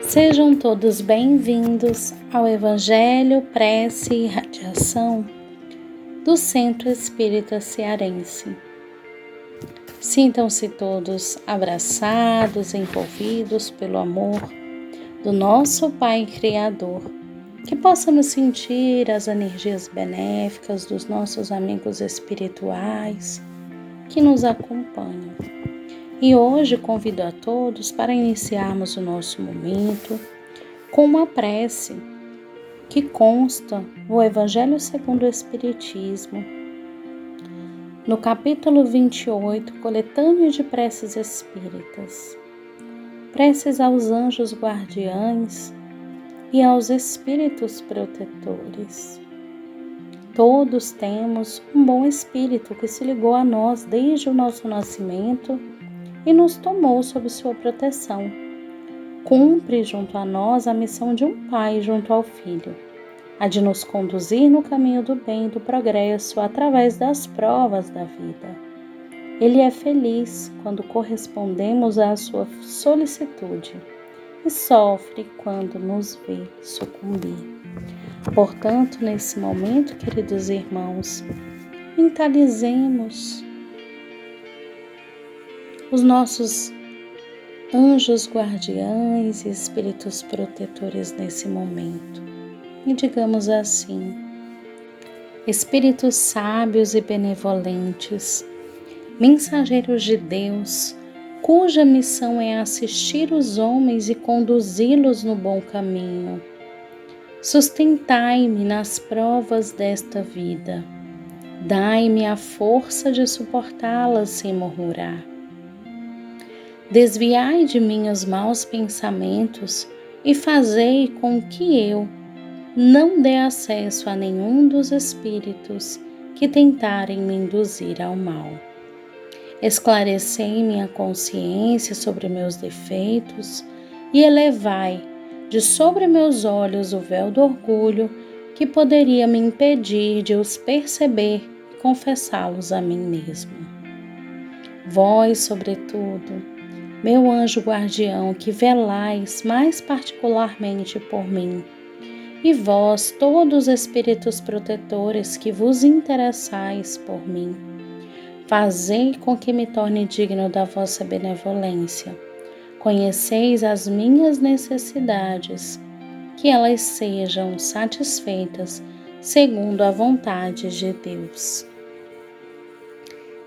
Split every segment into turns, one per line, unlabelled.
Sejam todos bem-vindos ao Evangelho, Prece e Radiação do Centro Espírita Cearense. Sintam-se todos abraçados, envolvidos pelo amor do nosso Pai Criador, que possamos sentir as energias benéficas dos nossos amigos espirituais que nos acompanham. E hoje convido a todos para iniciarmos o nosso momento com uma prece que consta no Evangelho segundo o Espiritismo, no capítulo 28, coletânea de preces espíritas, preces aos anjos guardiães e aos espíritos protetores. Todos temos um bom espírito que se ligou a nós desde o nosso nascimento e nos tomou sob sua proteção. Cumpre junto a nós a missão de um pai junto ao filho, a de nos conduzir no caminho do bem e do progresso através das provas da vida. Ele é feliz quando correspondemos à sua solicitude e sofre quando nos vê sucumbir. Portanto, nesse momento, queridos irmãos, mentalizemos os nossos anjos guardiães e espíritos protetores nesse momento. E digamos assim: espíritos sábios e benevolentes, mensageiros de Deus, cuja missão é assistir os homens e conduzi-los no bom caminho. Sustentai-me nas provas desta vida. Dai-me a força de suportá-las sem murmurar. Desviai de mim os maus pensamentos e fazei com que eu não dê acesso a nenhum dos espíritos que tentarem me induzir ao mal. Esclarecei minha consciência sobre meus defeitos e elevai de sobre meus olhos o véu do orgulho que poderia me impedir de os perceber e confessá-los a mim mesmo. Vós, sobretudo, meu anjo guardião, que velais mais particularmente por mim, e vós, todos os espíritos protetores que vos interessais por mim, fazei com que me torne digno da vossa benevolência. Conheceis as minhas necessidades, que elas sejam satisfeitas segundo a vontade de Deus.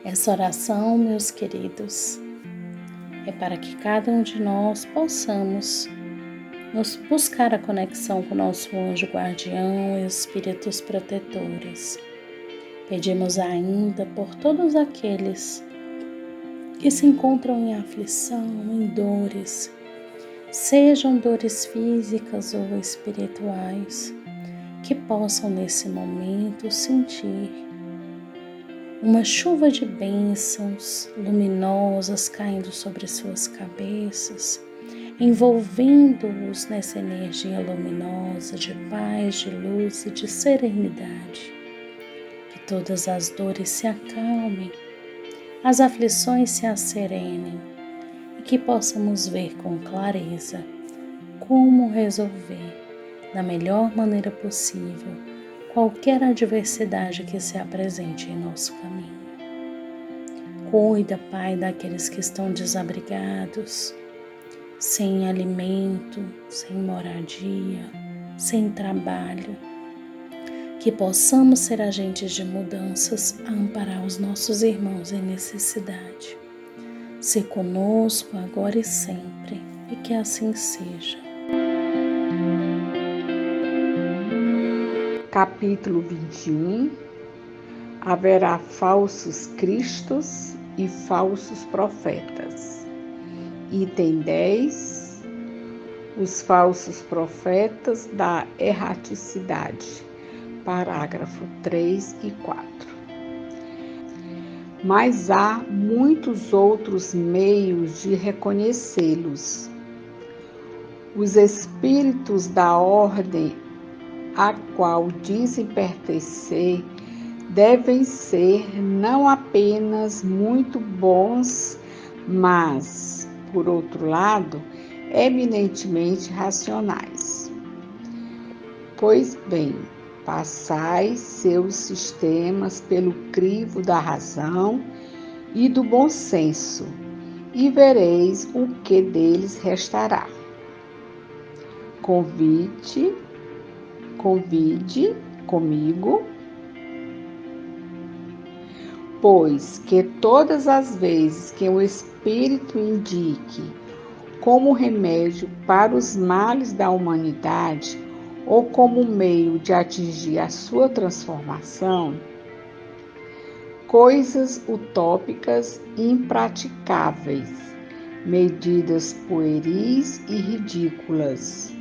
Essa oração, meus queridos, é para que cada um de nós possamos nos buscar a conexão com o nosso anjo guardião e espíritos protetores. Pedimos ainda por todos aqueles que se encontram em aflição, em dores, sejam dores físicas ou espirituais, que possam nesse momento sentir uma chuva de bênçãos luminosas caindo sobre suas cabeças, envolvendo-os nessa energia luminosa de paz, de luz e de serenidade. Que todas as dores se acalmem, as aflições se asserenem e que possamos ver com clareza como resolver da melhor maneira possível qualquer adversidade que se apresente em nosso caminho. Cuida, Pai, daqueles que estão desabrigados, sem alimento, sem moradia, sem trabalho. Que possamos ser agentes de mudanças a amparar os nossos irmãos em necessidade. Se conosco agora e sempre, e que assim seja.
Capítulo 21. Haverá falsos cristos e falsos profetas. Item 10. Os falsos profetas da erraticidade. Parágrafo 3 e 4. Mas há muitos outros meios de reconhecê-los. Os espíritos da ordem a qual dizem pertencer devem ser não apenas muito bons, mas, por outro lado, eminentemente racionais. Pois bem, passai seus sistemas pelo crivo da razão e do bom senso, e vereis o que deles restará. Convide comigo, pois que todas as vezes que o Espírito indique como remédio para os males da humanidade ou como meio de atingir a sua transformação, coisas utópicas e impraticáveis, medidas pueris e ridículas,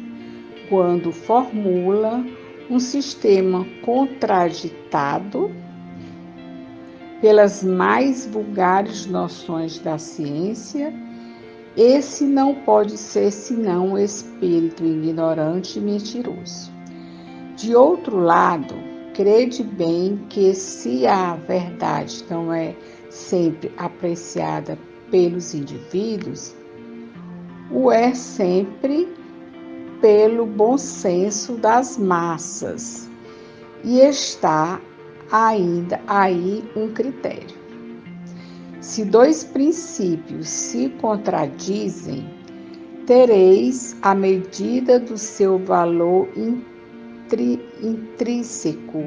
quando formula um sistema contraditado pelas mais vulgares noções da ciência, esse não pode ser senão um espírito ignorante e mentiroso. De outro lado, crede bem que se a verdade não é sempre apreciada pelos indivíduos, o é sempre pelo bom senso das massas, e está ainda aí um critério. Se dois princípios se contradizem, tereis a medida do seu valor intrínseco,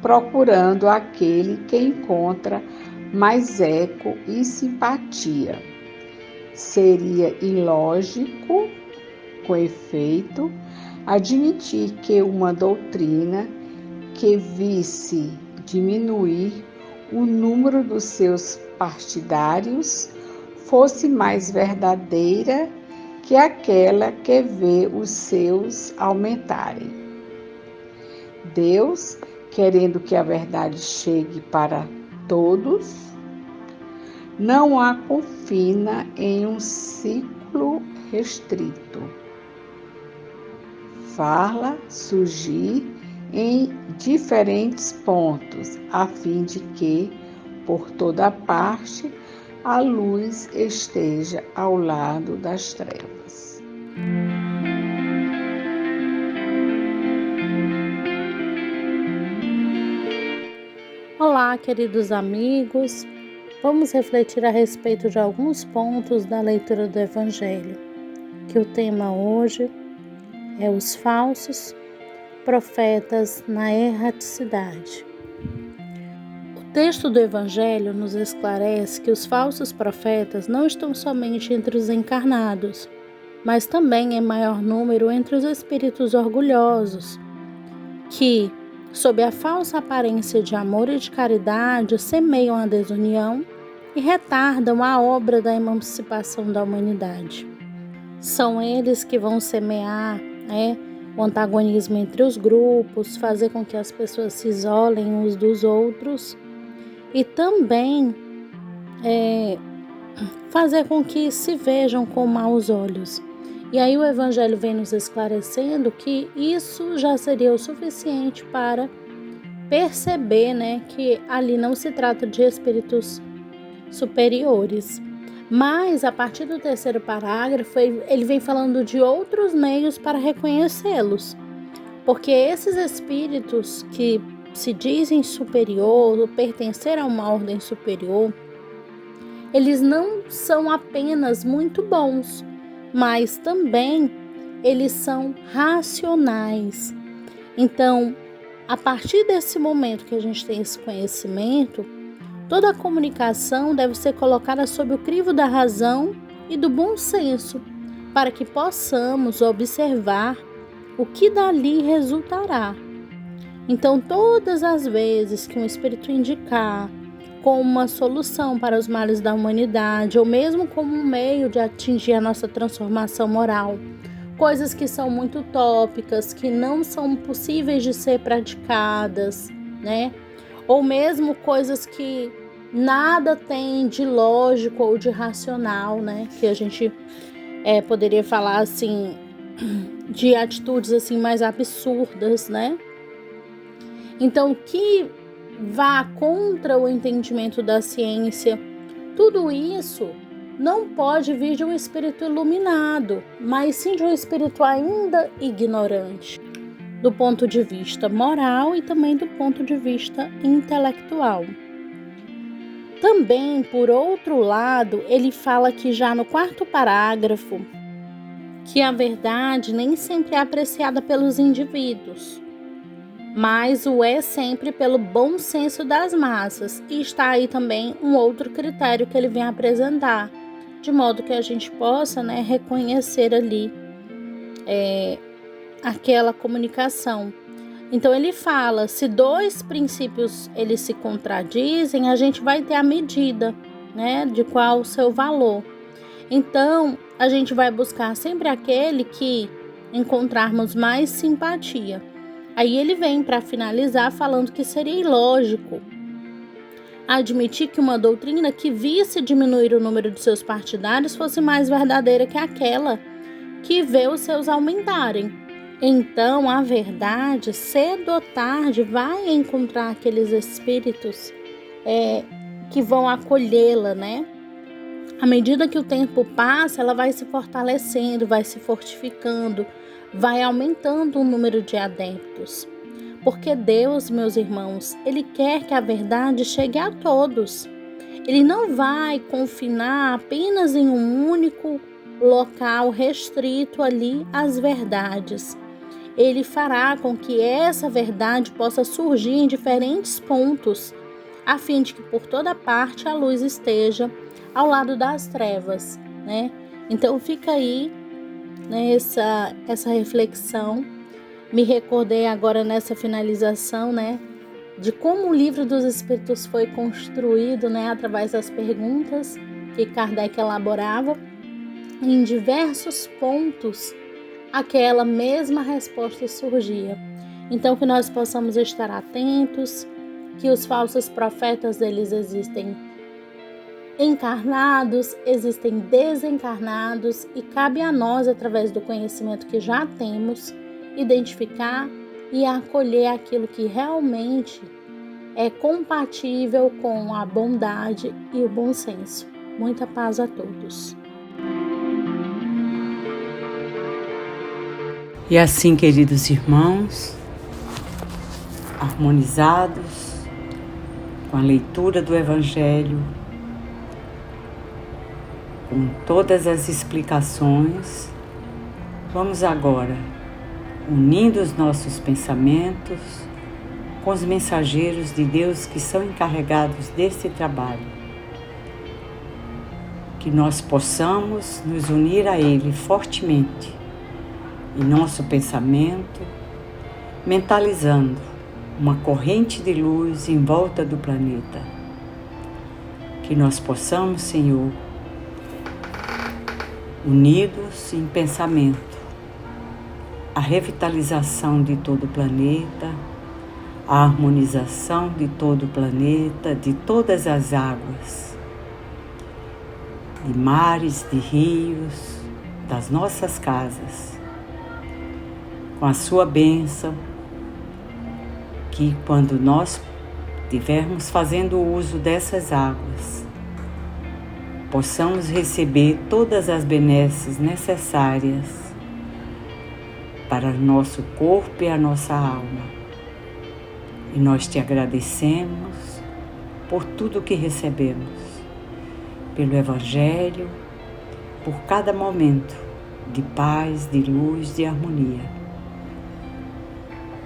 procurando aquele que encontra mais eco e simpatia. Seria ilógico, com efeito, admitir que uma doutrina que visse diminuir o número dos seus partidários fosse mais verdadeira que aquela que vê os seus aumentarem. Deus, querendo que a verdade chegue para todos, não a confina em um ciclo restrito. Fala surgir em diferentes pontos, a fim de que, por toda parte, a luz esteja ao lado das trevas.
Olá, queridos amigos. Vamos refletir a respeito de alguns pontos da leitura do Evangelho, que o tema hoje é os falsos profetas na erraticidade. O texto do Evangelho nos esclarece que os falsos profetas não estão somente entre os encarnados, mas também em maior número entre os espíritos orgulhosos, que, sob a falsa aparência de amor e de caridade, semeiam a desunião e retardam a obra da emancipação da humanidade. São eles que vão semear, o antagonismo entre os grupos, fazer com que as pessoas se isolem uns dos outros e também fazer com que se vejam com maus olhos. E aí o Evangelho vem nos esclarecendo que isso já seria o suficiente para perceber, que ali não se trata de espíritos superiores. Mas, a partir do terceiro parágrafo, ele vem falando de outros meios para reconhecê-los. Porque esses espíritos que se dizem superior, ou pertencer a uma ordem superior, eles não são apenas muito bons, mas também eles são racionais. Então, a partir desse momento que a gente tem esse conhecimento, toda a comunicação deve ser colocada sob o crivo da razão e do bom senso, para que possamos observar o que dali resultará. Então, todas as vezes que um espírito indicar como uma solução para os males da humanidade, ou mesmo como um meio de atingir a nossa transformação moral, coisas que são muito utópicas, que não são possíveis de ser praticadas, ou mesmo coisas que nada tem de lógico ou de racional, que a gente poderia falar assim, de atitudes assim mais absurdas, Então, que vá contra o entendimento da ciência, tudo isso não pode vir de um espírito iluminado, mas sim de um espírito ainda ignorante, do ponto de vista moral e também do ponto de vista intelectual. Também, por outro lado, ele fala que já no 4º parágrafo, que a verdade nem sempre é apreciada pelos indivíduos, mas o é sempre pelo bom senso das massas. E está aí também um outro critério que ele vem apresentar, de modo que a gente possa, reconhecer ali aquela comunicação. Então ele fala, se 2 princípios eles se contradizem, a gente vai ter a medida, de qual o seu valor. Então a gente vai buscar sempre aquele que encontrarmos mais simpatia. Aí ele vem para finalizar falando que seria ilógico admitir que uma doutrina que visse diminuir o número de seus partidários fosse mais verdadeira que aquela que vê os seus aumentarem. Então, a verdade, cedo ou tarde, vai encontrar aqueles espíritos que vão acolhê-la, À medida que o tempo passa, ela vai se fortalecendo, vai se fortificando, vai aumentando o número de adeptos. Porque Deus, meus irmãos, Ele quer que a verdade chegue a todos. Ele não vai confinar apenas em um único local restrito ali às verdades. Ele fará com que essa verdade possa surgir em diferentes pontos, a fim de que por toda parte a luz esteja ao lado das trevas, Então fica aí, essa reflexão. Me recordei agora nessa finalização, de como o Livro dos Espíritos foi construído, através das perguntas que Kardec elaborava. Em diversos pontos, aquela mesma resposta surgia. Então, que nós possamos estar atentos, que os falsos profetas, eles existem encarnados, existem desencarnados, e cabe a nós, através do conhecimento que já temos, identificar e acolher aquilo que realmente é compatível com a bondade e o bom senso. Muita paz a todos.
E assim, queridos irmãos, harmonizados com a leitura do Evangelho, com todas as explicações, vamos agora unindo os nossos pensamentos com os mensageiros de Deus que são encarregados desse trabalho. Que nós possamos nos unir a Ele fortemente em nosso pensamento, mentalizando uma corrente de luz em volta do planeta. Que nós possamos, Senhor, unidos em pensamento, a revitalização de todo o planeta, a harmonização de todo o planeta, de todas as águas, de mares, de rios, das nossas casas, com a sua bênção, que quando nós estivermos fazendo uso dessas águas, possamos receber todas as benesses necessárias para o nosso corpo e a nossa alma. E nós te agradecemos por tudo que recebemos, pelo Evangelho, por cada momento de paz, de luz, de harmonia.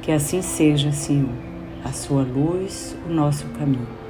Que assim seja, Senhor, a sua luz, o nosso caminho.